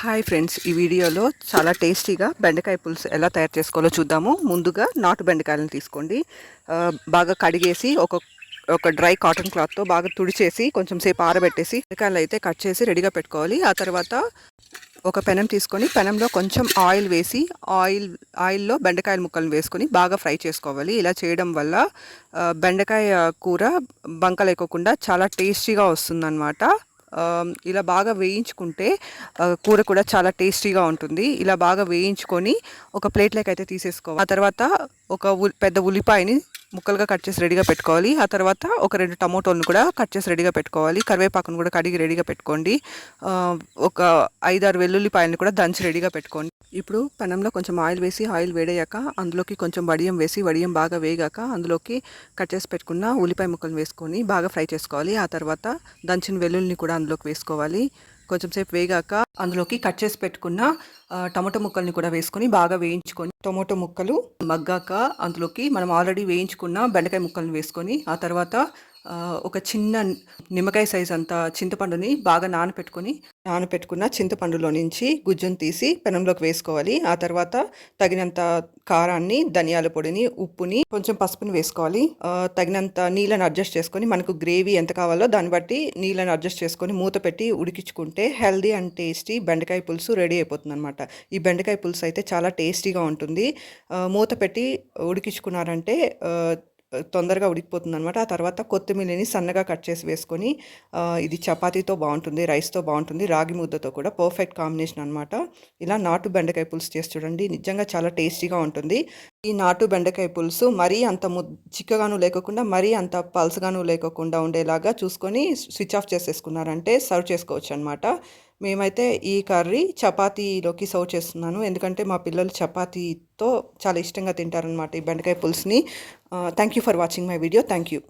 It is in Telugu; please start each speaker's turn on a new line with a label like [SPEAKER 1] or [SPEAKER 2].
[SPEAKER 1] హాయ్ ఫ్రెండ్స్, ఈ వీడియోలో చాలా టేస్టీగా బెండకాయ పులుసు ఎలా తయారు చేసుకోవాలో చూద్దాము. ముందుగా నాటు బెండకాయలను తీసుకోండి. బాగా కడిగేసి ఒక డ్రై కాటన్ క్లాత్తో బాగా తుడిచేసి కొంచెం సేపు ఆరబెట్టేసి బెండకాయలు అయితే కట్ చేసి రెడీగా పెట్టుకోవాలి. ఆ తర్వాత ఒక పెనం తీసుకొని పెనంలో కొంచెం ఆయిల్ వేసి ఆయిల్లో బెండకాయల ముక్కలను వేసుకొని బాగా ఫ్రై చేసుకోవాలి. ఇలా చేయడం వల్ల బెండకాయ కూర బంక లేకోకుండా చాలా టేస్టీగా వస్తుందన్నమాట. ఇలా బాగా వేయించుకుంటే కూర కూడా చాలా టేస్టీగా ఉంటుంది. ఇలా బాగా వేయించుకొని ఒక ప్లేట్లోకి అయితే తీసేసుకోవాలి. ఆ తర్వాత ఒక పెద్ద ఉల్లిపాయని ముక్కలుగా కట్ చేసి రెడీగా పెట్టుకోవాలి. ఆ తర్వాత ఒక 2 టమోటోలను కూడా కట్ చేసి రెడీగా పెట్టుకోవాలి. కరివేపాకును కూడా కడిగి రెడీగా పెట్టుకోండి. ఒక 5-6 వెల్లుల్లిపాయలను కూడా దంచి రెడీగా పెట్టుకోండి. ఇప్పుడు పెనంలో కొంచెం ఆయిల్ వేసి ఆయిల్ వేడయ్యాక అందులోకి కొంచెం వడియం వేసి వడియం బాగా వేగాక అందులోకి కట్ చేసి పెట్టుకున్న ఉల్లిపాయ ముక్కలను వేసుకొని బాగా ఫ్రై చేసుకోవాలి. ఆ తర్వాత దంచిన వెల్లుల్లిని కూడా అందులోకి వేసుకోవాలి. కొంచెం సేపు వేగాక అందులోకి కట్ చేసి పెట్టుకున్న టమాటో ముక్కల్ని కూడా వేసుకొని బాగా వేయించుకొని టమాటో ముక్కలు మగ్గాక అందులోకి మనం ఆల్రెడీ వేయించుకున్న బెండకాయ ముక్కలను వేసుకొని ఆ తర్వాత ఒక చిన్న నిమ్మకాయ సైజ్ అంత చింతపండుని బాగా నానపెట్టుకున్న చింతపండులో నుంచి గుజ్జును తీసి పెనంలోకి వేసుకోవాలి. ఆ తర్వాత తగినంత కారాన్ని, ధనియాల పొడిని, ఉప్పుని, కొంచెం పసుపుని వేసుకోవాలి. తగినంత నీళ్ళని అడ్జస్ట్ చేసుకొని మనకు గ్రేవీ ఎంత కావాలో దాన్ని బట్టి నీళ్ళని అడ్జస్ట్ చేసుకొని మూత పెట్టి ఉడికించుకుంటే హెల్దీ అండ్ టేస్టీ బెండకాయ పులుసు రెడీ అయిపోతుంది అనమాట. ఈ బెండకాయ పులుసు అయితే చాలా టేస్టీగా ఉంటుంది. మూత పెట్టి ఉడికించుకున్నారంటే తొందరగా ఉడికిపోతుంది అనమాట. ఆ తర్వాత కొత్తిమీరని సన్నగా కట్ చేసి వేసుకొని ఇది చపాతీతో బాగుంటుంది, రైస్తో బాగుంటుంది, రాగి ముద్దతో కూడా పర్ఫెక్ట్ కాంబినేషన్ అనమాట. ఇలా నాటు బెండకాయ పులుసు చేసి చూడండి, నిజంగా చాలా టేస్టీగా ఉంటుంది. ఈ నాటు బెండకాయ పులుసు మరీ అంత చిక్కగాను లేకోకుండా మరీ అంత పల్సగాను లేకోకుండా ఉండేలాగా చూసుకొని స్విచ్ ఆఫ్ చేసేసుకున్నారంటే సర్వ్ చేసుకోవచ్చు అనమాట. మేమైతే ఈ కర్రీ చపాతీలోకి సర్వ్ చేస్తున్నాను, ఎందుకంటే మా పిల్లలు చపాతీతో చాలా ఇష్టంగా తింటారనమాట ఈ బెండకాయ పులుసుని. Thank you for watching my video. Thank you.